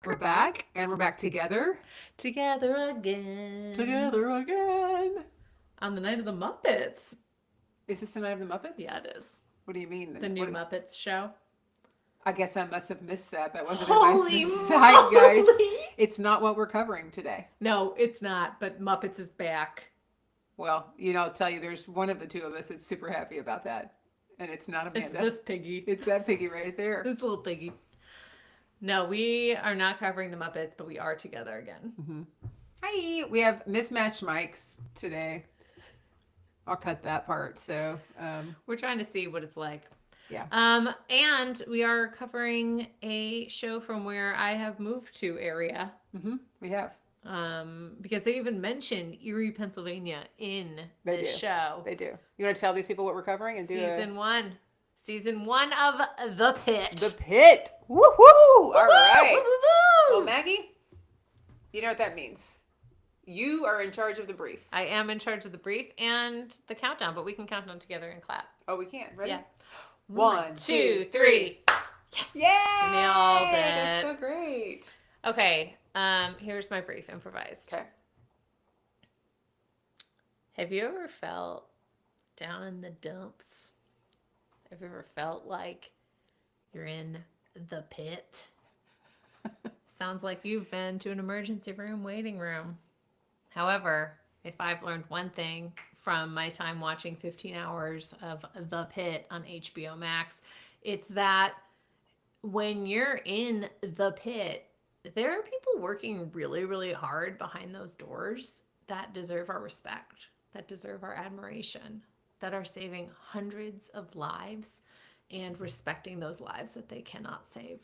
We're back, and we're back together. Together again. Together again. On the night of the Muppets. Is this the Night of the Muppets? Yeah, it is. What do you mean? The new Muppets show. I guess I must have missed that. That wasn't Holy in my side, guys. moly. It's not what we're covering today. No, it's not, but Muppets is back. Well, I'll tell you, there's one of the two of us that's super happy about that. And it's not Amanda. It's this piggy. It's that piggy right there. This little piggy. No, we are not covering the Muppets, but we are together again. Mm-hmm. Hi, we have mismatched mics today. I'll cut that part. So we're trying to see what it's like. Yeah. And we are covering a show from where I have moved to area. Mm-hmm. We have. Because they even mention Erie, Pennsylvania in this show. They do. You want to tell these people what we're covering and Season one of The Pit. The Pit. Woohoo! All right. Well, Maggie, you know what that means. You are in charge of the brief. I am in charge of the brief and the countdown, but we can count down together and clap. Oh, we can. Ready? Yeah. 1, 2, 3. Yes. Yay! Nailed it. That's so great. Okay. Here's my brief, improvised. Okay. Have you ever felt down in the dumps? Have you ever felt like you're in the pit? Sounds like you've been to an emergency room waiting room. However, if I've learned one thing from my time watching 15 hours of The Pit on HBO Max, it's that when you're in the pit, there are people working really, really hard behind those doors that deserve our respect, that deserve our admiration, that are saving hundreds of lives and respecting those lives that they cannot save.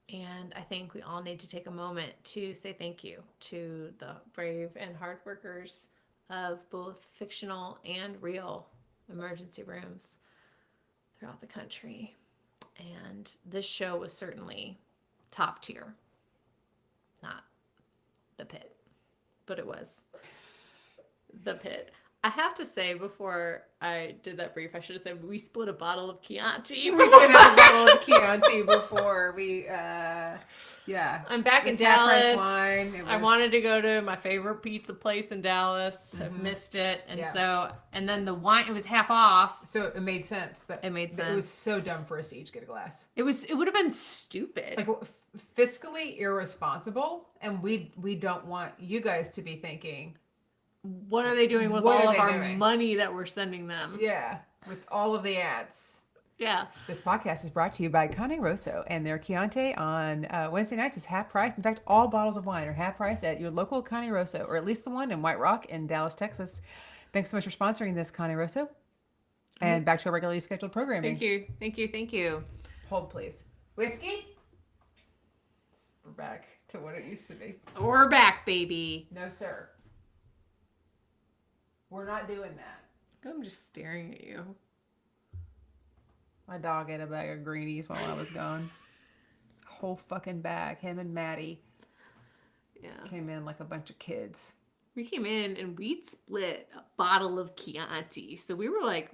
And I think we all need to take a moment to say thank you to the brave and hard workers of both fictional and real emergency rooms throughout the country. And this show was certainly top tier. Not The Pit, but it was The Pit. I have to say, before I did that brief, I should have said we split a bottle of Chianti. We split a bottle of Chianti before we, yeah. I'm back in Dallas. I wanted to go to my favorite pizza place in Dallas. Mm-hmm. I've missed it. And and then the wine, it was half off. So it made sense. It was so dumb for us to each get a glass. It would have been stupid. Like fiscally irresponsible. And we don't want you guys to be thinking, what are they doing with all of our money that we're sending them? Yeah, with all of the ads. Yeah. This podcast is brought to you by Cane Rosso, and their Chianti on Wednesday nights is half price. In fact, all bottles of wine are half price at your local Cane Rosso, or at least the one in White Rock in Dallas, Texas. Thanks so much for sponsoring this, Cane Rosso. And back to our regularly scheduled programming. Thank you. Hold, please. Whiskey? We're back to what it used to be. We're back, baby. No, sir. We're not doing that. I'm just staring at you. My dog ate a bag of greenies while I was gone. Whole fucking bag. Him and Maddie. Yeah. Came in like a bunch of kids. We came in and we'd split a bottle of Chianti. So we were like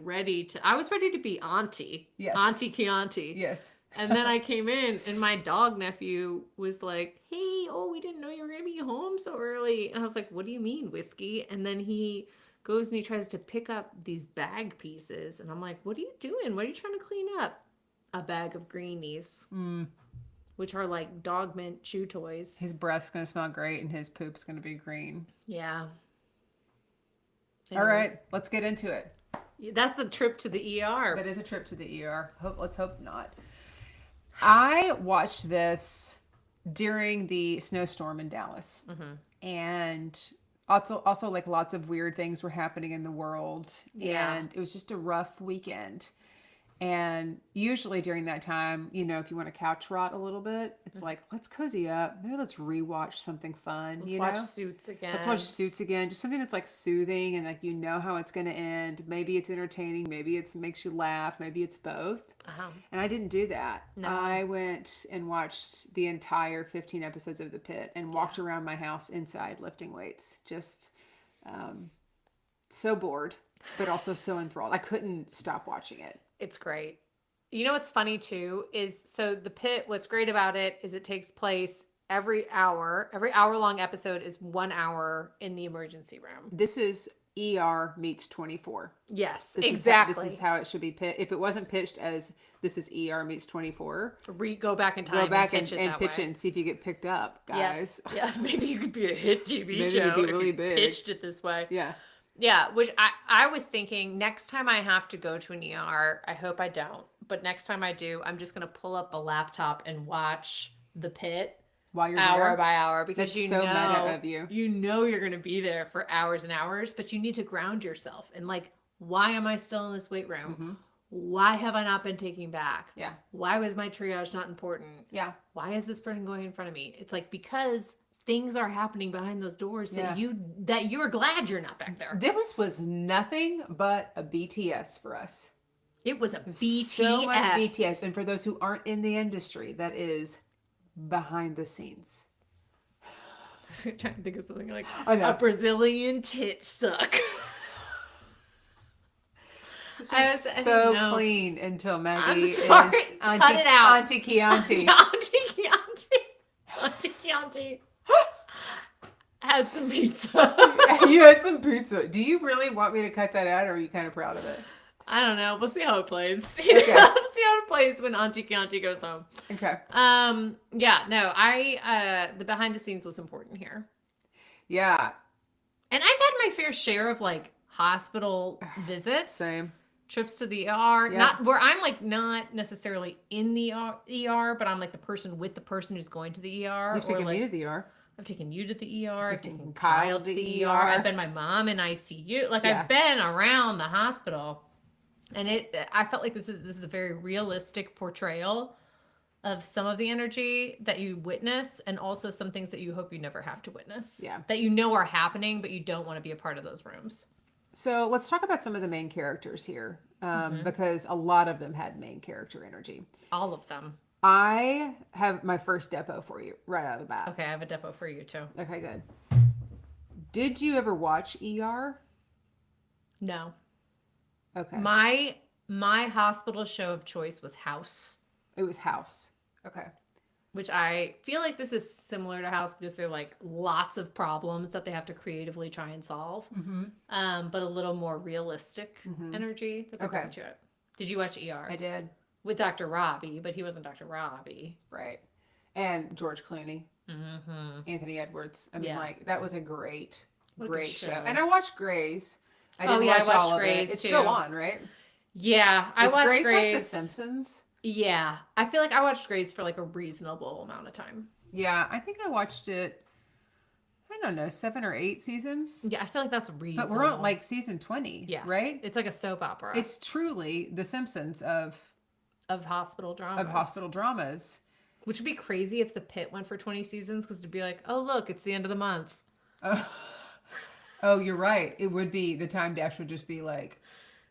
I was ready to be auntie. Yes. Auntie Chianti. Yes. And then I came in and my dog nephew was like, hey, we didn't know you were going to be home so early. And I was like, what do you mean, whiskey? And then he goes and he tries to pick up these bag pieces. And I'm like, what are you doing? What are you trying to clean up? A bag of greenies. Which are like dog mint chew toys. His breath's going to smell great and his poop's going to be green. Yeah. Anyways. All right, let's get into it. That's a trip to the ER. That is a trip to the ER. Let's hope not. I watched this during the snowstorm in Dallas. Mm-hmm. And also like lots of weird things were happening in the world. Yeah. And it was just a rough weekend. And usually during that time, if you want to couch rot a little bit, it's like, let's cozy up. Maybe let's rewatch something fun. Let's watch Suits again. Let's watch Suits again. Just something that's like soothing and like how it's going to end. Maybe it's entertaining. Maybe it makes you laugh. Maybe it's both. Uh-huh. And I didn't do that. No. I went and watched the entire 15 episodes of The Pit and walked around my house inside lifting weights. Just so bored, but also so enthralled. I couldn't stop watching it. It's great. You know what's funny too is, so The Pit, what's great about it is it takes place every hour long episode is 1 hour in the emergency room. This is ER meets 24. Yes, This exactly. This is how it should be pitched. If it wasn't pitched as this is ER meets 24, Go back in time. go back and pitch it that pitch way. it and see if you get picked up, guys. Yes. Yeah, maybe you could be a hit TV Maybe show you'd be if really you big. pitched it this way. Yeah. Yeah, which I was thinking next time I have to go to an ER, I hope I don't, but next time I do, I'm just going to pull up a laptop and watch The Pit While you're hour there. by hour because That's you so know meta of you. You know you're going to be there for hours and hours, but you need to ground yourself and like, why am I still in this weight room? Mm-hmm. Why have I not been taken back? Yeah. Why was my triage not important? Yeah. Why is this person going in front of me? It's like because things are happening behind those doors that you're glad you're not back there. This was nothing but a BTS for us. It was a BTS. So much BTS. And for those who aren't in the industry, that is behind the scenes. I'm trying to think of something like I know. a Brazilian tit suck. This I was was- I so know. clean until Maggie sorry. is Cut it out. Auntie Chianti. Auntie Chianti had some pizza. You had some pizza. Do you really want me to cut that out, or are you kind of proud of it? I don't know. We'll see how it plays. Okay. We'll see how it plays when Auntie Chianti goes home. Okay. Yeah, no, the behind the scenes was important here. Yeah. And I've had my fair share of like hospital visits, Same. trips to the ER. Yeah. Not where I'm like not necessarily in the ER, but I'm like the person with the person who's going to the ER. You've or taken like, me to the ER. I've taken you to the ER. I've taken taken Kyle Kyle to to the the ER. ER. I've been my mom in ICU. Like Yeah. I've been around the hospital, and I felt like this is a very realistic portrayal of some of the energy that you witness, and also some things that you hope you never have to witness. Yeah. That you know are happening, but you don't want to be a part of those rooms. So let's talk about some of the main characters here, Mm-hmm. because a lot of them had main character energy. All of them. I have my first depot for you right out of the bat. Okay, I have a depot for you too. Okay, good. Did you ever watch ER? No. Okay. My hospital show of choice was House, It was House. Okay. which I feel like this is similar to House because there are like lots of problems that they have to creatively try and solve, but a little more realistic energy that they're Okay. going to it. Did you watch ER? I did. With Dr. Robbie, but he wasn't Dr. Robbie. Right. And George Clooney, Mm-hmm. Anthony Edwards. I mean, Yeah. like, that was a great, What a good great show. show. And I watched Grey's. I Oh, didn't yeah, I watch watched all of Grey's, it. It's too. still on, right? Yeah, I Is watched Grey's like The Grey's. Simpsons? Yeah, I feel like I watched Grey's for like a reasonable amount of time. Yeah, I think I watched it, I don't know, 7 or 8 seasons. Yeah, I feel like that's reasonable. But we're on like season 20, yeah, right? It's like a soap opera. It's truly The Simpsons of of hospital dramas. hospital dramas. Which would be crazy if The Pit went for 20 seasons because it'd be like, oh, look, it's the end of the month. Oh, you're right. It would be, the time dash would just be like,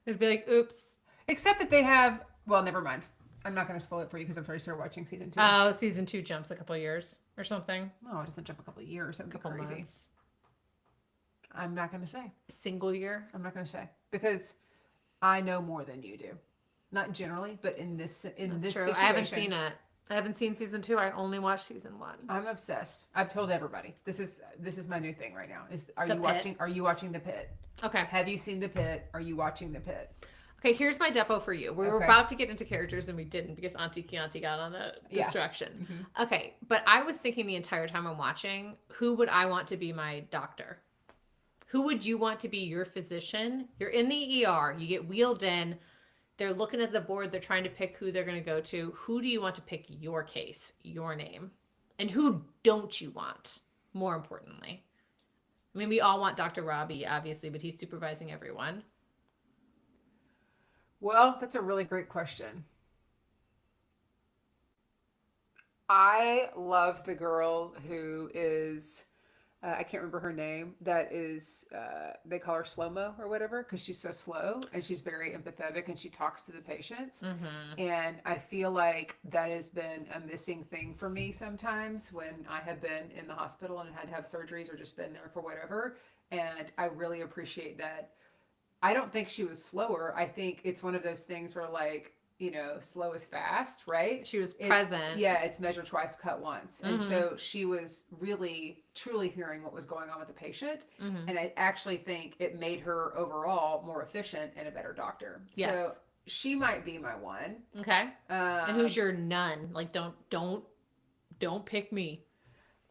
It'd be like, oops. except that they have, well, never mind. I'm not going to spoil it for you because I've already started watching season 2. Oh, season 2 jumps a couple years or something. No, it doesn't jump a couple of years. That would be Couple crazy. months. I'm not going to say. Single year. I'm not going to say because I know more than you do. Not generally, but in this That's this true. situation, I haven't seen it. I haven't seen season 2. I only watched season 1. I'm obsessed. I've told everybody. This is my new thing right now. Are The you Pit. watching? Are you watching The Pit? Okay. Have you seen The Pit? Are you watching The Pit? Okay, here's my depot for you. We were Okay. about to get into characters and we didn't because Auntie Chianti got on a Yeah. distraction. Mm-hmm. Okay, but I was thinking the entire time I'm watching, who would I want to be my doctor? Who would you want to be your physician? You're in the ER, you get wheeled in, they're looking at the board, they're trying to pick who they're going to go to. Who do you want to pick your case, your name? And who don't you want, more importantly? I mean, we all want Dr. Robbie, obviously, but he's supervising everyone. Well, that's a really great question. I love the girl who is, I can't remember her name, that is, they call her slow-mo or whatever, because she's so slow and she's very empathetic and she talks to the patients. And I feel like that has been a missing thing for me sometimes when I have been in the hospital and had to have surgeries or just been there for whatever. And I really appreciate that. I don't think she was slower. I think it's one of those things where, like, slow is fast, right? She was It's- present. Yeah, it's measure twice, cut once. And so she was really, truly hearing what was going on with the patient. And I actually think it made her overall more efficient and a better doctor. Yes. So she might be my one. Okay. And who's Um, your none? Like, don't pick me.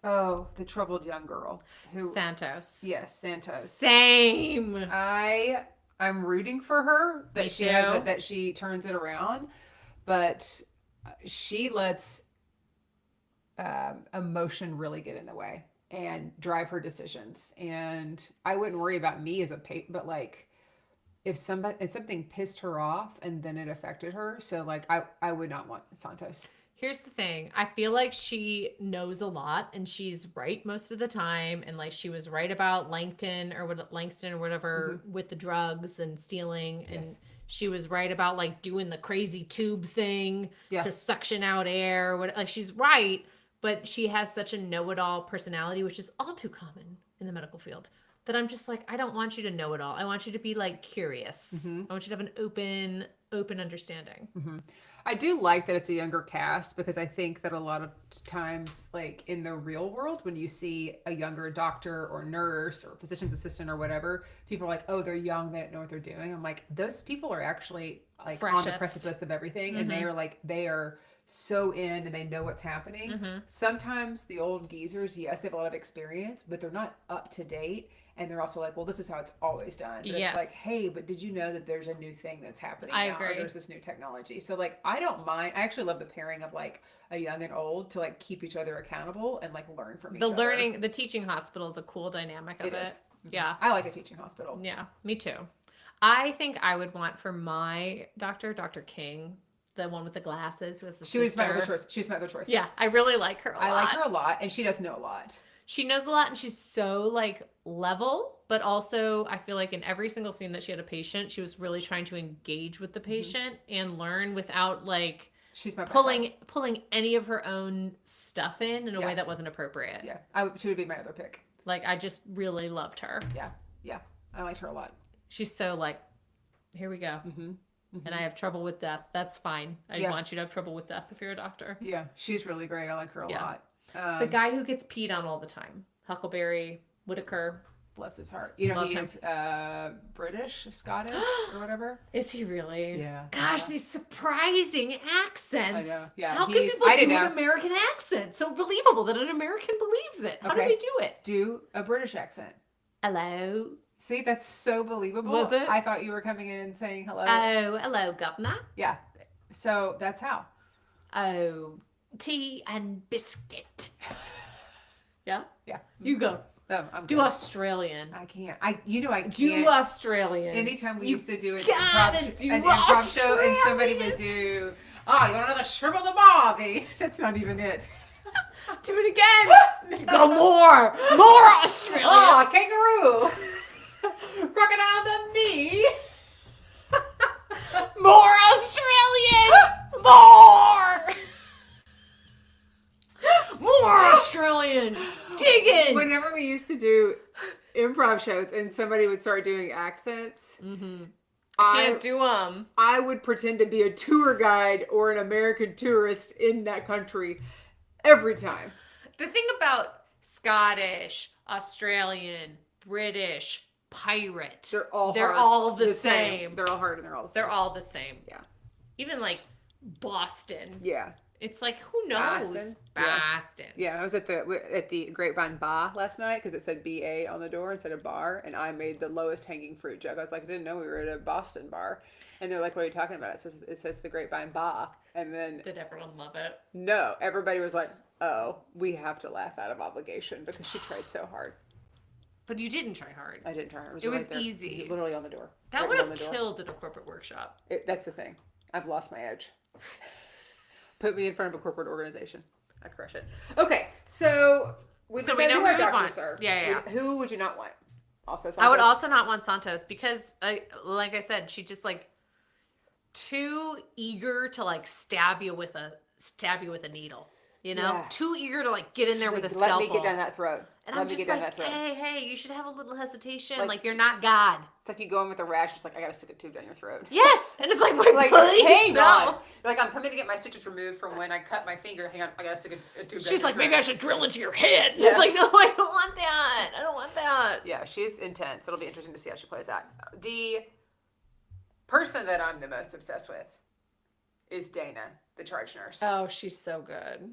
Oh, the troubled young girl who. Santos. Yes, Santos. Same. I'm rooting for her that Me she has too. that she turns it around, but she lets emotion really get in the way and drive her decisions. And I wouldn't worry about me as a patient, but like if something pissed her off and then it affected her, so like I would not want Santos. Here's the thing. I feel like she knows a lot and she's right most of the time. And like she was right about Langston or whatever with the drugs and stealing. And Yes. she was right about like doing the crazy tube thing Yeah. to suction out air. Like she's right, but she has such a know-it-all personality, which is all too common in the medical field. That I'm just like, I don't want you to know it all. I want you to be like curious. I want you to have an open understanding. I do like that it's a younger cast because I think that a lot of times, like in the real world, when you see a younger doctor or nurse or physician's assistant or whatever, people are like, oh, they're young, they don't know what they're doing. I'm like, those people are actually like on the Freshest. precipice of everything. And they are so in and they know what's happening. Sometimes the old geezers, yes, they have a lot of experience, but they're not up to date. And they're also like, well, this is how it's always done. But Yes. it's like, hey, but did you know that there's a new thing that's happening I now? Or agree. there's this new technology. So like, I don't mind. I actually love the pairing of like a young and old to like keep each other accountable and like learn from each other. The teaching hospital is a cool dynamic of It it. is. Yeah. I like a teaching hospital. Yeah, me too. I think I would want for my doctor, Dr. King, the one with the glasses who was the She was my other sister. choice. She was my other choice. Yeah, I really like her a lot. I like her a lot, and she does know a lot. She knows a lot and she's so like level, but also I feel like in every single scene that she had a patient, she was really trying to engage with the patient and learn without like She's my pulling any of her own stuff in a Yeah. way that wasn't appropriate. Yeah, she would be my other pick. Like I just really loved her. Yeah, I liked her a lot. She's so like, here we go. And I have trouble with death. That's fine. I Yeah. want you to have trouble with death if you're a doctor. Yeah, she's really great. I like her a Yeah. lot. The guy who gets peed on all the time, Huckleberry Whitaker. Bless his heart. You know, Love he him. is British, Scottish, or whatever. Is he really? Yeah. Gosh, these surprising accents. I know. Yeah, How can he's- people I do didn't an know. American accent? So believable that an American believes it. How do Okay. they do it? Do a British accent. Hello. See, that's so believable. Was it? I thought you were coming in and saying hello. Oh, hello, governor. Yeah. So that's how. Oh, tea and biscuit. Yeah? Yeah. You go. I'm Do good. Australian. I can't. I can't. Do Australian. Anytime we You used to do an gotta improv, do an improv show and somebody Australian. would do, oh, you want another shrimp on the barbie? That's not even it. Do it again. Go more. More Australian. Oh, kangaroo. Crocodile Dundee. More Australian. More. More Australian. Dig in. Whenever we used to do improv shows and somebody would start doing accents, Can't do them. I would pretend to be a tour guide or an American tourist in that country every time. The thing about Scottish, Australian, British, pirate, They're all They're hard. all the same. They're all hard and they're all the same. they're all the same. Yeah. Even like Boston. Yeah. It's like, who knows? Boston. Yeah. Boston. Yeah, I was at the Grapevine Bar last night because it said BA on the door instead of bar, and I made the lowest hanging fruit joke. I was like, I didn't know we were at a Boston bar, and they're like, "What are you talking about?" It says the Grapevine Bar, and then Did everyone love it? no, everybody was like, "Oh, we have to laugh out of obligation because she tried so hard." But you didn't try hard. I didn't try. It was right there. easy. Literally on the door. That Written would on have the door. killed at a corporate workshop. That's the thing. I've lost my edge. Put me in front of a corporate organization. I crush it. Okay, so we So decided we know who who our we would doctors want. are. Yeah. Who would you not want? Also, I would Santos? also not want Santos because, like I said, she just like too eager to like stab you with a needle. you know, Yeah. too eager to like get in there She's with like, a let scalpel. me get down that throat. And Let I'm me just get down like, that throat. hey, you should have a little hesitation. Like- Like you're not God. It's like you go in with a rash. It's like, I gotta stick a tube down your throat. Yes, and it's like, wait, Like, please, hang no. on. Like, I'm coming to get my stitches removed from when I cut my finger. Hang on, I gotta stick a tube down She's your like, maybe throat. I should drill into your head. Yeah. It's like, no, I don't want that. I don't want that. Yeah, she's intense. It'll be interesting to see how she plays that. The person that I'm the most obsessed with is Dana, the charge nurse. Oh, she's so good.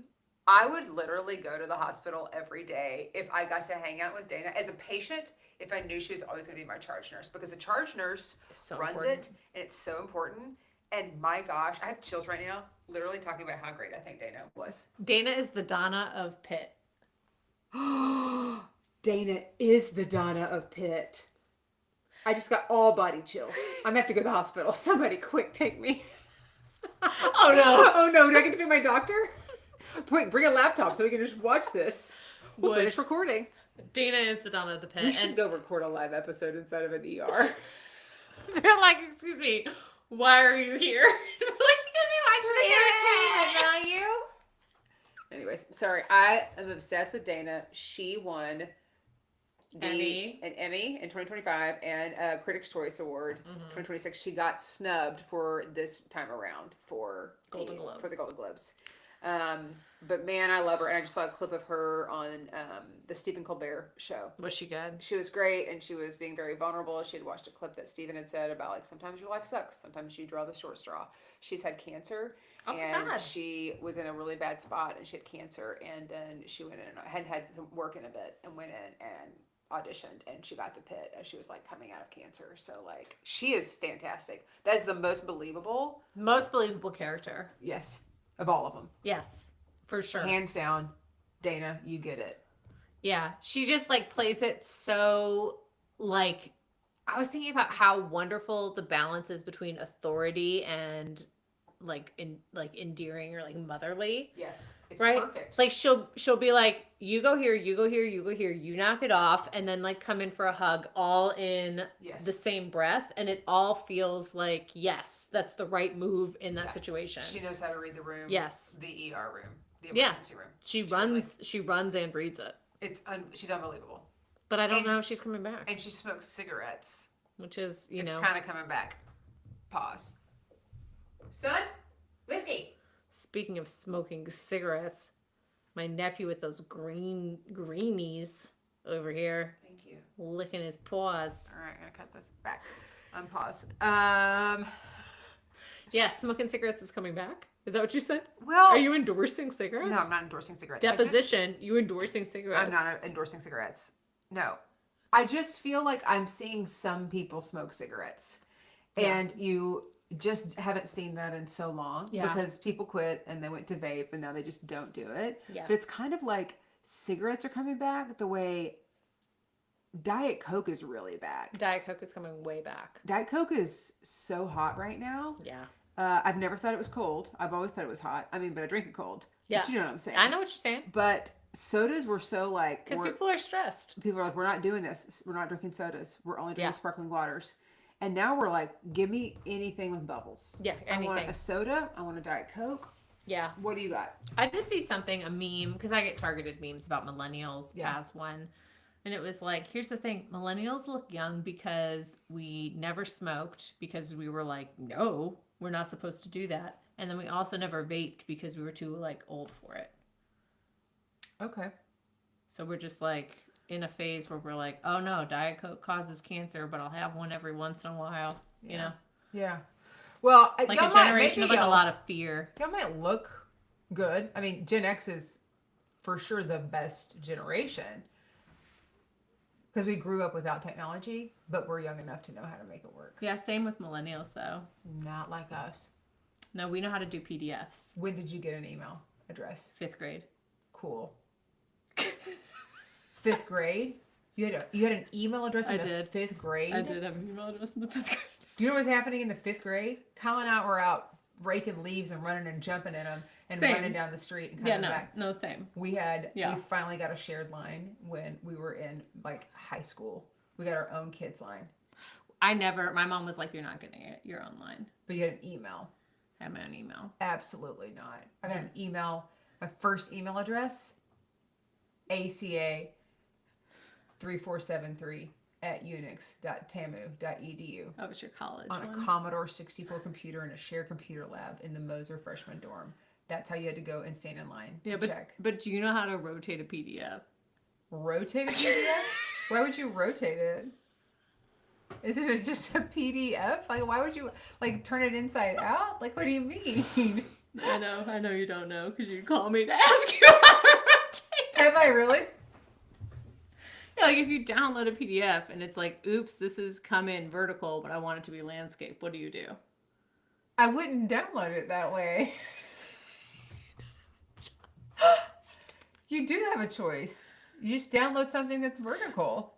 I would literally go to the hospital every day if I got to hang out with Dana as a patient, if I knew she was always going to be my charge nurse, because the charge nurse So runs important. it and it's so important. And my gosh, I have chills right now, literally talking about how great I think Dana was. Dana is the Donna of Pitt. Dana is the Donna of Pitt. I just got all body chills. I'm gonna have to go to the hospital. Somebody quick take me. Oh no. Oh no, do I get to be my doctor? Quick, bring a laptop so we can just watch this. We'll Would. finish recording. Dana is the Donna of the Pit. We should And go record a live episode inside of an ER. they're like, excuse me, why are you here? Like, because we watched the value. Anyways, sorry. I am obsessed with Dana. She won Emmy. an Emmy in 2025 and a Critics' Choice Award 2026. She got snubbed for this time around for Golden Globe. for the Golden Globes. But man, I love her, and I just saw a clip of her on the Stephen Colbert show. Was she good? She was great, and she was being very vulnerable. She had watched a clip that Stephen had said about, like, sometimes your life sucks. Sometimes you draw the short straw. She's had cancer, Oh my and God. she was in a really bad spot, and she had cancer, and then she went in and hadn't had to work in a bit, and went in and auditioned, and she got the Pit as she was, like, coming out of cancer. So, like, she is fantastic. That is the most believable, Most believable character. yes, of all of them. Yes, for sure. Hands down, Dana, you get it. Yeah, she just like plays it so like I was thinking about how wonderful the balance is between authority and like endearing or like motherly, Yes, it's right? perfect. Like she'll be like, you go here, you go here, you go here, you knock it off, and then like come in for a hug, all in Yes. the same breath, and it all feels like yes, that's the right move in that Yeah. situation. She knows how to read the room. Yes. The ER room. The Yeah. emergency room. She really- runs and reads it, she's unbelievable. but I don't And- know if she's coming back, And she smokes cigarettes. which is It's kind of coming back. Pause. Son, whiskey. Speaking of smoking cigarettes, my nephew with those greenies over here Thank you. licking his paws. All right, I'm gonna cut this back. Unpause. Yeah, smoking cigarettes is coming back. Is that what you said? Well, Are you endorsing cigarettes? No, I'm not endorsing cigarettes. I just- Deposition, you endorsing cigarettes. I'm not endorsing cigarettes. No. I just feel like I'm seeing some people smoke cigarettes. Yeah. And you just haven't seen that in so long Yeah. because people quit and they went to vape and now they just don't do it. Yeah. But it's kind of like cigarettes are coming back the way Diet Coke is really back. Diet Coke is coming way back. Diet Coke is so hot right now. Yeah. I've never thought it was cold. I've always thought it was hot. I mean, but I drink it cold. Yeah. But you know what I'm saying. I know what you're saying. But sodas were so like Because we're- people are stressed. people are like, we're not doing this. We're not drinking sodas. We're only drinking Yeah. sparkling waters. And now we're like, give me anything with bubbles. Yeah, I want anything. a soda. I want a Diet Coke. Yeah. What do you got? I did see something, a meme, because I get targeted memes about millennials Yeah. as one. And it was like, here's the thing, millennials look young because we never smoked because we were like, no, we're not supposed to do that. And then we also never vaped because we were too like old for it. Okay. So we're just like in a phase where we're like, oh no, Diet Coke causes cancer, but I'll have one every once in a while, you know? Yeah. Well, Like y'all a might- generation of maybe like a y'all- lot of fear. Y'all might look good. I mean, Gen X is for sure the best generation because we grew up without technology, but we're young enough to know how to make it work. Yeah, same with millennials though. Not like us. No, we know how to do PDFs. When did you get an email address? 5th grade. Cool. 5th grade? You had an email address in I the did. 5th grade? I did have an email address in the 5th grade. Do you know what's happening in the 5th grade? Kyle and I were out raking leaves and running and jumping in them and Same. running down the street and Yeah, coming no, back. no, same. We Yeah. finally got a shared line when we were in like high school. We got our own kids line, My mom was like, you're not getting it. You're online. but you had an email. I had my own email. Absolutely not. I got an email. My first email address, ACA3473 at unix.tamu.edu. That was your college On a one. Commodore 64 computer in a shared computer lab in the Moser freshman dorm. That's how you had to go and stand in line to check. But do you know how to rotate a PDF? Rotate a PDF? Why would you rotate it? Is it just a PDF? Like, why would you, like, turn it inside out? Like, what do you mean? I know you don't know because you call me to ask you how to rotate. Have I really? Yeah, like if you download a PDF and it's like, oops, this is come in vertical, but I want it to be landscape. What do you do? I wouldn't download it that way. You do have a choice. You just download something that's vertical.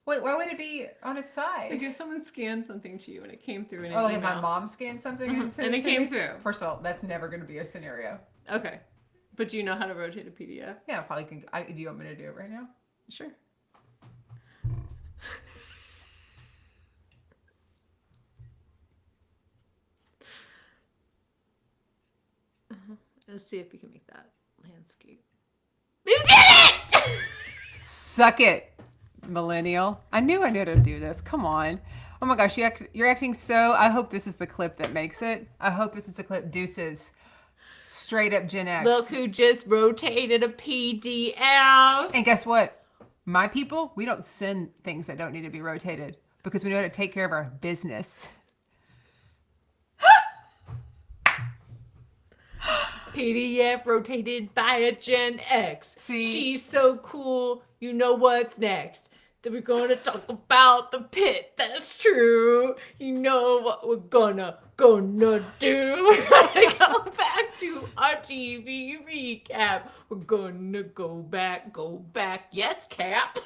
Wait, why would it be on its side? Because someone scanned something to you and it came through in an Oh, like email. my mom scanned something and sent And it it to came me? through. First of all, that's never going to be a scenario. Okay. But do you know how to rotate a PDF? Yeah, I probably can. Do you want me to do it right now? Sure. Let's see if we can make that landscape. You did it! Suck it, millennial. I knew how to do this. Come on. Oh my gosh, you're acting so. I hope this is the clip that makes it. I hope this is the clip. Deuces. Straight up Gen X. Look who just rotated a PDF. And guess what? My people, we don't send things that don't need to be rotated because we know how to take care of our business. PDF rotated by a Gen X. See? She's so cool. You know what's next? That we're going to talk about the pit. That's true. You know what we're gonna do. We're gonna go back to our TV recap. We're gonna go back. Yes, Cap.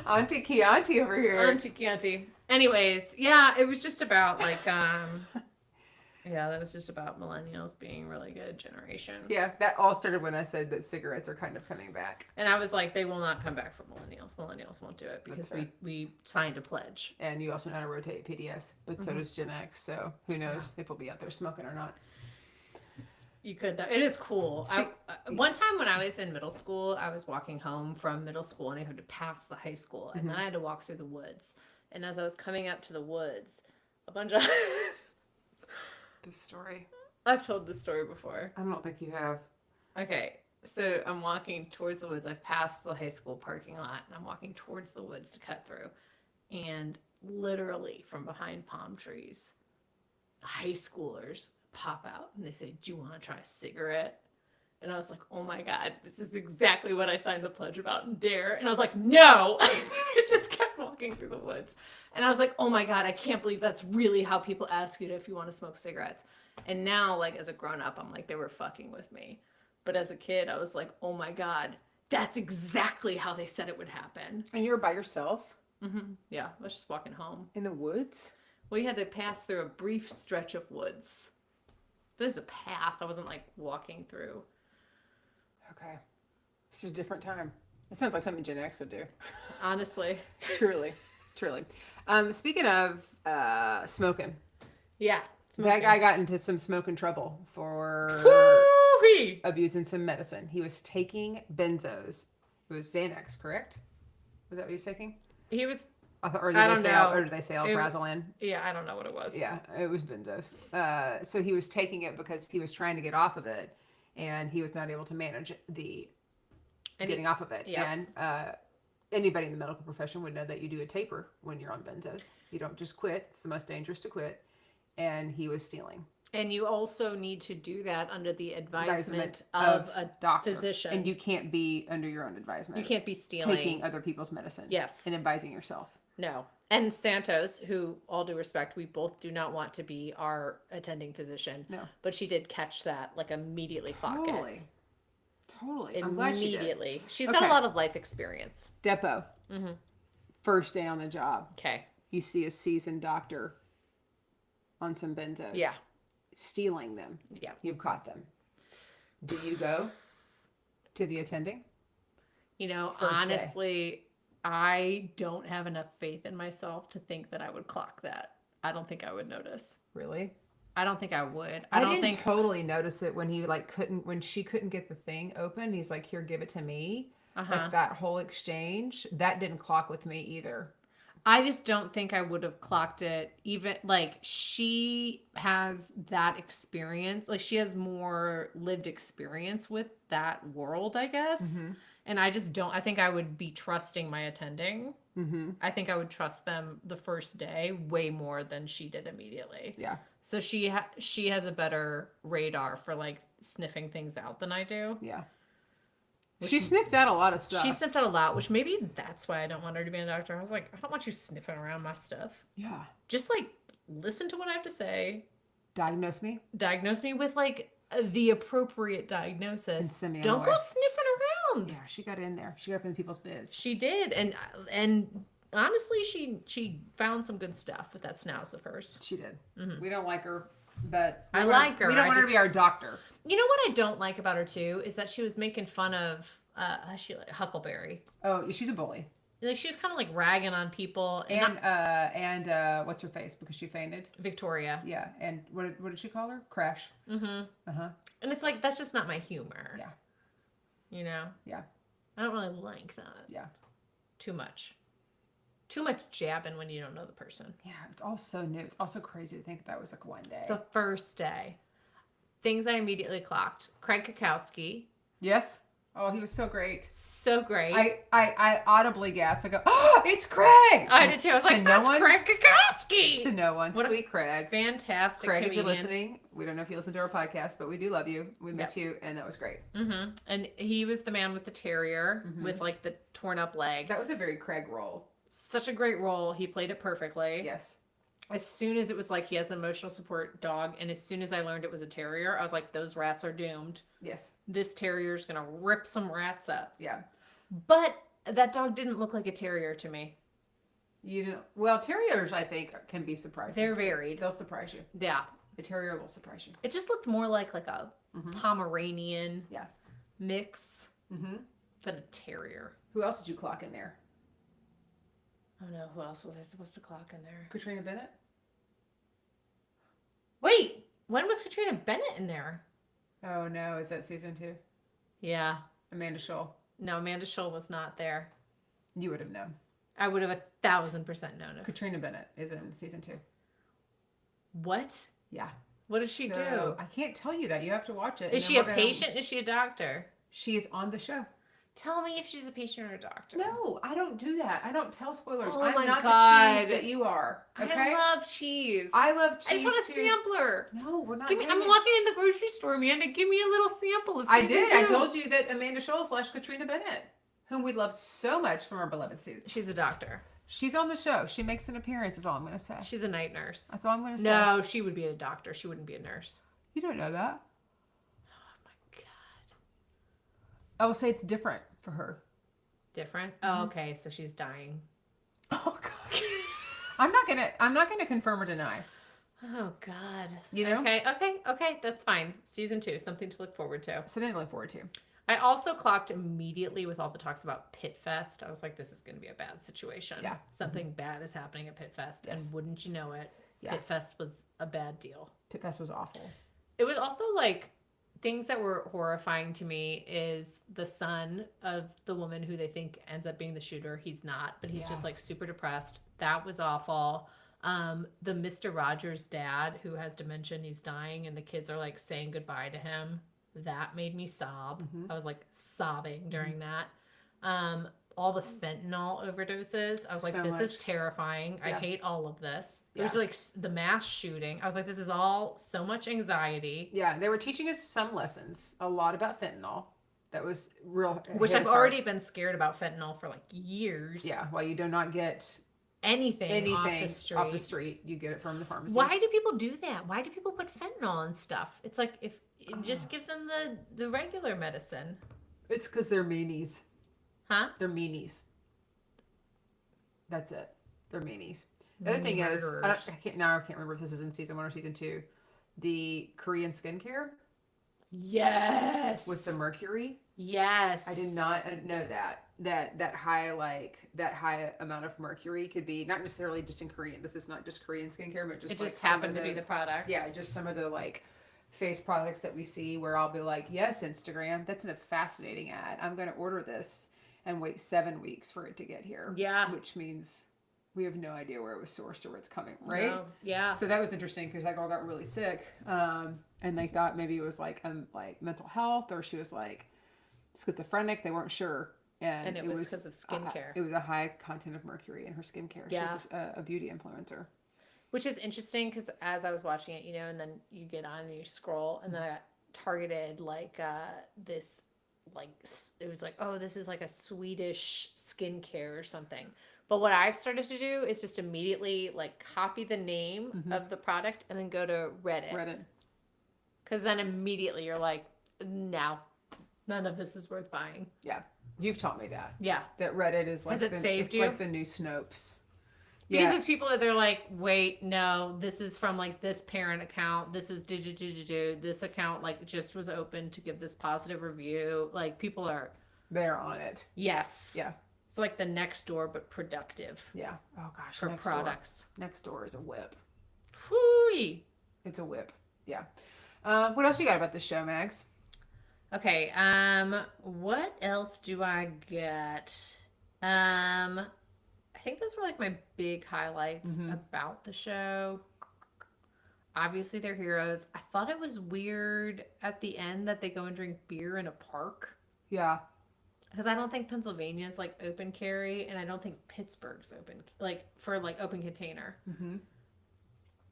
Auntie Chianti over here. Auntie Chianti. Anyways, yeah, it was just about like yeah, that was just about millennials being really good generation. Yeah, that all started when I said that cigarettes are kind of coming back. And I was like, they will not come back for millennials. Millennials won't do it because That's right. we signed a pledge. And you also know how to rotate PDFs, but so does Gen X. So who knows if we'll be out there smoking or not. You could though. It is cool. One time when I was in middle school, I was walking home from middle school and I had to pass the high school, and then I had to walk through the woods. And as I was coming up to the woods, a bunch of This story. I've told this story before. I don't think you have. Okay, so I'm walking towards the woods. I've passed the high school parking lot, and I'm walking towards the woods to cut through. And literally from behind palm trees, high schoolers pop out, and they say, "Do you want to try a cigarette?" And I was like, "Oh my God, this is exactly what I signed the pledge about in DARE." And I was like, "No!" I just kept walking through the woods. And I was like, "Oh my God, I can't believe that's really how people ask you if you want to smoke cigarettes." And now, like, as a grown-up, I'm like, they were fucking with me. But as a kid, I was like, "Oh my God, that's exactly how they said it would happen." And you were by yourself Yeah, I was just walking home. in the woods? We had to pass through a brief stretch of woods. There's a path. I wasn't, like, walking through. Okay. This is a different time. It sounds like something Gen X would do. Honestly. Truly. Truly. Speaking of smoking, Yeah. that guy got into some smoking trouble for Woo-wee. abusing some medicine. He was taking benzos. It was Xanax, correct? Was that what he was taking? He was, Or I don't know. Or did they say alprazolam? yeah, I don't know what it was. Yeah, it was benzos. So he was taking it because he was trying to get off of it, and he was not able to manage getting off of it. Yep. And anybody in the medical profession would know that you do a taper when you're on benzos. You don't just quit. It's the most dangerous to quit. And he was stealing. And you also need to do that under the advisement of a doctor. physician. And you can't be under your own advisement. You can't be stealing. Taking other people's medicine. Yes. And advising yourself. No. And Santos, who, all due respect, we both do not want to be our attending physician. No. But she did catch that, like, immediately clock it. Totally. I'm glad she did. Immediately. She's got a Okay. lot of life experience. Depot. First day on the job. Okay. You see a seasoned doctor on some benzos. Yeah. Stealing them. Yeah. You've caught them. Do you go to the attending? You know, First day. honestly, I don't have enough faith in myself to think that I would clock that. I don't think I would notice. Really? I don't think I would. I don't didn't think. totally notice it when he like couldn't when she couldn't get the thing open. He's like, "Here, give it to me." Uh-huh. Like that whole exchange, that didn't clock with me either. I just don't think I would have clocked it. Even like she has that experience, like she has more lived experience with that world, I guess. And I just don't. I think I would be trusting my attending. I think I would trust them the first day way more than she did immediately. Yeah. So she has a better radar for like sniffing things out than I do. Yeah. She sniffed out a lot of stuff. She sniffed out a lot, which maybe that's why I don't want her to be a doctor. I was like, I don't want you sniffing around my stuff. Yeah. Just like listen to what I have to say, Diagnose me. diagnose me with like the appropriate diagnosis. And send me Don't on go my way. sniffing around. Yeah, she got in there. She got up in people's biz. She did, and honestly, she found some good stuff with that snouse of hers. She did. We don't like her, but I like her. We don't I want her to just- be our doctor. You know what I don't like about her too is that she was making fun of Huckleberry. Oh, she's a bully. Like she was kind of like ragging on people And what's her face because she fainted. Victoria. Yeah, and what did she call her? Crash. Mm-hmm. And it's like that's just not my humor. Yeah. You know. Yeah. I don't really like that. Yeah. Too much. Too much jabbing when you don't know the person. Yeah, it's all so new. It's also crazy to think that was like one day. The first day. Things I immediately clocked. Craig Kakowski. Yes. Oh, he was so great. So great. I audibly gasped. I go, oh, it's Craig. I did too. I was To like, no that's one? Craig Kakowski. To no one. What a Sweet Craig. Fantastic Craig, if comedian. you're listening, we don't know if you listen to our podcast, but we do love you. We miss you, and that was great. Mm-hmm. And he was the man with the terrier with like the torn up leg. That was a very Craig role. Such a great role. He played it perfectly. Yes. As soon as it was like he has an emotional support dog, and as soon as I learned it was a terrier, I was like, those rats are doomed. Yes. This terrier's gonna rip some rats up. Yeah. But that dog didn't look like a terrier to me. You know, well, terriers, I think, can be surprising. They're varied. They'll surprise you. Yeah. A terrier will surprise you. It just looked more like a Pomeranian Yeah. mix Mm-hmm. than a terrier. Who else did you clock in there? I don't know. Who else was I supposed to clock in there? Katrina Bennett? Wait, when was Katrina Bennett in there? Oh, no. Is that season 2? Yeah. Amanda Scholl. No, Amanda Scholl was not there. You would have known. I would have 1,000% known it. Katrina Bennett is in season 2. What? Yeah. What does she do? I can't tell you that. You have to watch it. Is and she then a we're gonna- patient? Is she a doctor? She is on the show. Tell me if she's a patient or a doctor. No, I don't do that. I don't tell spoilers. Oh I'm my not God. the cheese that you are. Okay. I love cheese. I love cheese. I just want a too. sampler. No, we're not. Give me. doing I'm it. walking in the grocery store, Amanda. Give me a little sample of. I season did. I 2. told you that Amanda Scholl / Katrina Bennett, whom we love so much from our beloved Suits. She's a doctor. She's on the show. She makes an appearance. Is all I'm going to say. She's a night nurse. That's all I'm going to say. No, she would be a doctor. She wouldn't be a nurse. You don't know that. Oh my god. I will say it's different for her. Different. Oh, okay. So she's dying. Oh God. I'm not gonna confirm or deny. Oh god. You know? Okay. That's fine. Season 2, something to look forward to. Something to look forward to. I also clocked immediately with all the talks about Pit Fest. I was like, this is going to be a bad situation. Yeah. Something bad is happening at Pit Fest. Yes. And wouldn't you know it, Yeah. Pit Fest was a bad deal. Pit Fest was awful. It was also like things that were horrifying to me is the son of the woman who they think ends up being the shooter. He's not, but he's just like super depressed. That was awful. The Mr. Rogers dad who has dementia and he's dying and the kids are like saying goodbye to him. That made me sob. I was like sobbing during that. All the fentanyl overdoses. I was like, So this is much. terrifying. I Yeah. hate all of this. There's Yeah. like the mass shooting. I was like, this is all so much anxiety. Yeah, they were teaching us some lessons, a lot about fentanyl. That was real. Which hit I've us hard. already been scared about fentanyl for like years. Yeah, while you do not get Anything off anything the street. off the street, you get it from the pharmacy. Why do people do that? Why do people put fentanyl and stuff? It's like if just give them the regular medicine. It's because they're meanies. Huh? They're meanies. That's it. They're meanies. The other thing is, Murderers. I can't remember if this is in season 1 or season 2. The Korean skincare Yes. with the mercury. Yes. I did not know that. that high amount of mercury could be not necessarily just in Korean. This is not just Korean skincare, but just It like just some happened of to be the product. yeah, just some of the like face products that we see where I'll be like, yes, Instagram, that's a fascinating ad. I'm going to order this and wait 7 weeks for it to get here. Yeah. Which means we have no idea where it was sourced or where it's coming, right? No. Yeah. So that was interesting because that girl got really sick. And they thought maybe it was like mental health or she was like schizophrenic. They weren't sure. And it was because of skincare. It was a high content of mercury in her skincare. Yeah. She was a beauty influencer. Which is interesting because as I was watching it, and then you get on and you scroll, and then I got targeted like this, like it was like, oh, this is like a Swedish skincare or something. But what I've started to do is just immediately like copy the name of the product and then go to Reddit. Because then immediately you're like, no, none of this is worth buying. Yeah. You've taught me that. Yeah. That Reddit is like it's like the new Snopes. Because it's people that they're like, wait, no, this is from like this parent account. This is this account like just was open to give this positive review. Like people are they're on it. Yes. Yeah. It's like the next door but productive. Yeah. Oh gosh. For products. Next door is a whip. Whoo-wee. It's a whip. Yeah. What else you got about this show, Mags? Okay. What else do I get? I think those were like my big highlights about the show. Obviously, they're heroes. I thought it was weird at the end that they go and drink beer in a park. Yeah. Because I don't think Pennsylvania is like open carry, and I don't think Pittsburgh's open, like for like open container. Mm-hmm.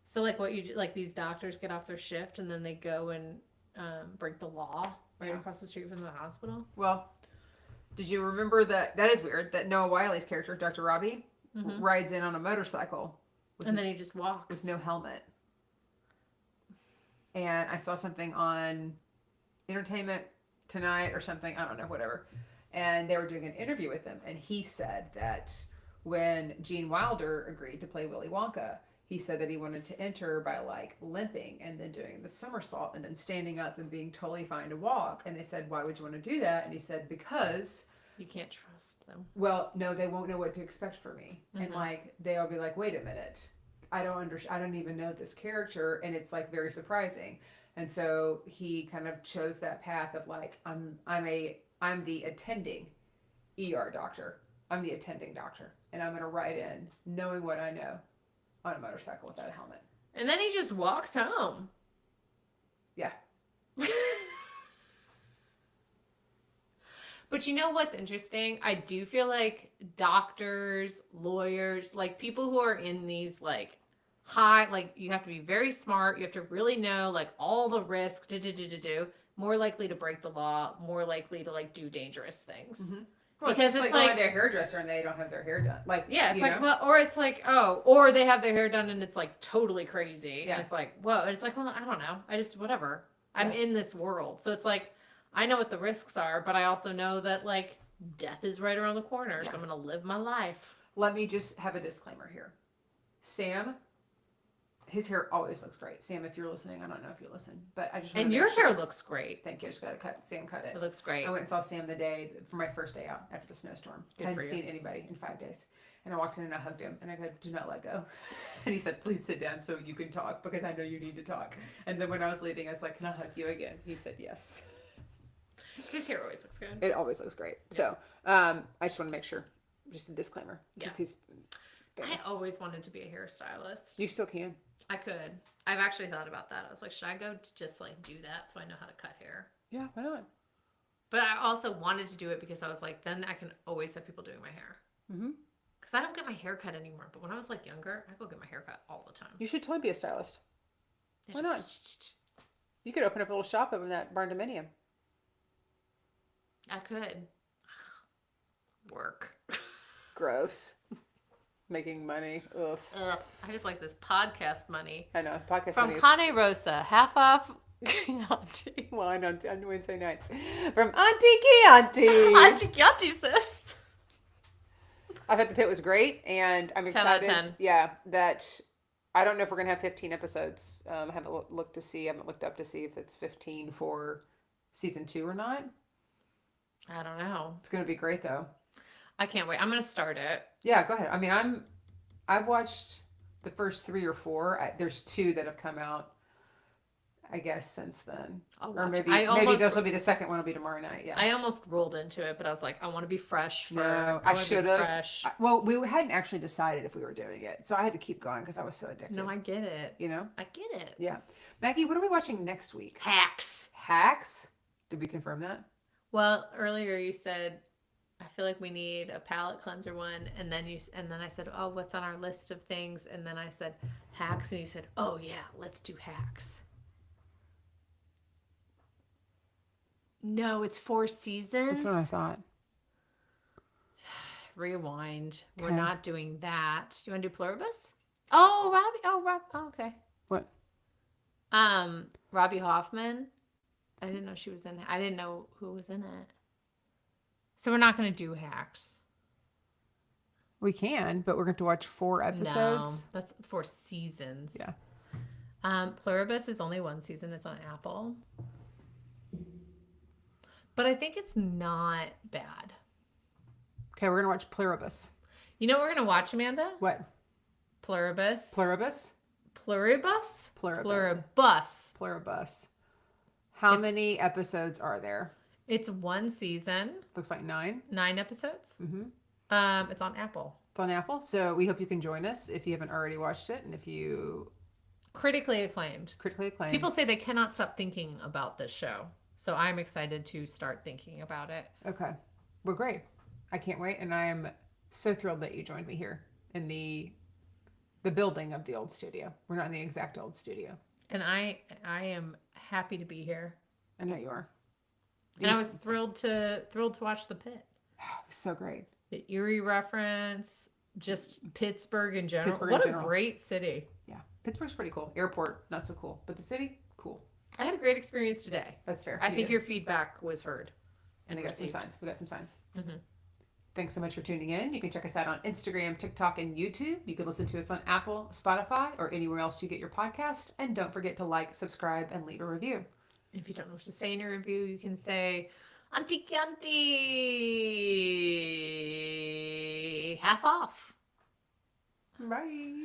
So like what you do, like these doctors get off their shift and then they go and break the law right across the street from the hospital. Well, did you remember that is weird that Noah Wiley's character, Dr. Robbie, rides in on a motorcycle and then he just walks with no helmet. And I saw something on Entertainment Tonight or something, I don't know, whatever. And they were doing an interview with him, and he said that when Gene Wilder agreed to play Willy Wonka, he said that he wanted to enter by like limping and then doing the somersault and then standing up and being totally fine to walk. And they said, why would you want to do that? And he said, because you can't trust them. Well, no, they won't know what to expect from me. And like, they'll be like, wait a minute. I don't even know this character. And it's like very surprising. And so he kind of chose that path of like, I'm the attending ER doctor. I'm the attending doctor. And I'm going to ride in knowing what I know on a motorcycle without a helmet. And then he just walks home. Yeah. But you know what's interesting? I do feel like doctors, lawyers, like people who are in these like high, like you have to be very smart. You have to really know like all the risks, more likely to break the law, more likely to like do dangerous things. Mm-hmm. Well, because it's like going to a hairdresser and they don't have their hair done. Like, yeah, it's like, well, or it's like, oh, or they have their hair done and it's like totally crazy. Yeah. And it's like, whoa. And it's like, well, I don't know. I just, whatever. I'm in this world. So it's like, I know what the risks are, but I also know that like death is right around the corner. Yeah. So I'm going to live my life. Let me just have a disclaimer here. Sam, his hair always looks great. Sam, if you're listening, I don't know if you listen, but I just want to your hair looks great. Thank you. I just got to Sam cut it. It looks great. I went and saw Sam the day for my first day out after the snowstorm. I hadn't seen anybody in 5 days. And I walked in and I hugged him and I go, do not let go. And he said, please sit down so you can talk because I know you need to talk. And then when I was leaving, I was like, can I hug you again? He said, yes. His hair always looks good. It always looks great. Yeah. So I just want to make sure, just a disclaimer. Yeah. He's famous. I always wanted to be a hairstylist. You still can. I could. I've actually thought about that. I was like, should I go to just like do that so I know how to cut hair? Yeah, why not? But I also wanted to do it because I was like, then I can always have people doing my hair. Mm-hmm. Because I don't get my hair cut anymore. But when I was like younger, I go get my hair cut all the time. You should totally be a stylist. Why not? You could open up a little shop up in that barn dominium. I could. Work. Gross. Making money. Ugh. I just like this podcast money. I know. Podcast from money. From Cane Rosa. Half off. Chianti. Well, I know on Wednesday nights. From Auntie Chianti. Auntie Chianti, sis. I thought the pit was great, and I'm excited. 10 out of 10. Yeah, that I don't know if we're gonna have 15 episodes. I haven't looked up to see if it's 15 for season 2 or not. I don't know. It's gonna be great though. I can't wait. I'm gonna start it. Yeah, go ahead. I mean, I've watched the first 3 or 4. There's 2 that have come out, I guess, since then. I'll Or watch. maybe this will be the second one. Will be tomorrow night. Yeah. I almost rolled into it, but I was like, I want to be fresh. For, No, I I wanna be should have. fresh. Well, we hadn't actually decided if we were doing it, so I had to keep going because I was so addicted. No, I get it. You know? I get it. Yeah. Maggie, what are we watching next week? Hacks. Hacks? Did we confirm that? Well, earlier you said, I feel like we need a palate cleanser one, and then I said, oh, what's on our list of things? And then I said hacks, and you said, oh yeah, let's do hacks. No, it's 4 seasons. That's what I thought. Rewind. We're Okay. not doing that. You want to do Pluribus? Oh, Robbie. Oh, Rob. Oh, okay. What? Robbie Hoffman. I didn't know she was in it. I didn't know who was in it. So we're not going to do hacks. We can, but we're going to watch 4 episodes. No, that's 4 seasons. Yeah. Pluribus is only 1 season. It's on Apple. But I think it's not bad. Okay, we're going to watch Pluribus. You know what we're going to watch, Amanda? What? Pluribus. Pluribus? Pluribus? Pluribus. Pluribus. Pluribus. How many episodes are there? It's 1 season. Looks like 9. 9 episodes. Mm-hmm. It's on Apple. It's on Apple, so we hope you can join us if you haven't already watched it, and if you Critically acclaimed. critically acclaim. People say they cannot stop thinking about this show. So I'm excited to start thinking about it. Okay. Well, great. I can't wait, and I am so thrilled that you joined me here in the building of the old studio. We're not in the exact old studio. And I am happy to be here. I know you are. And I was thrilled to watch The Pit. It was so great. The Erie reference, just Pittsburgh in general. Pittsburgh in what general. a great city. Yeah. Pittsburgh's pretty cool. Airport, not so cool. But the city, cool. I had a great experience today. That's fair. I You think did. your feedback was heard. And we got some received. signs. We got some signs. Mm-hmm. Thanks so much for tuning in. You can check us out on Instagram, TikTok, and YouTube. You can listen to us on Apple, Spotify, or anywhere else you get your podcast. And don't forget to like, subscribe, and leave a review. If you don't know what to say in your review, you can say, Auntie Chianti, half off. Bye.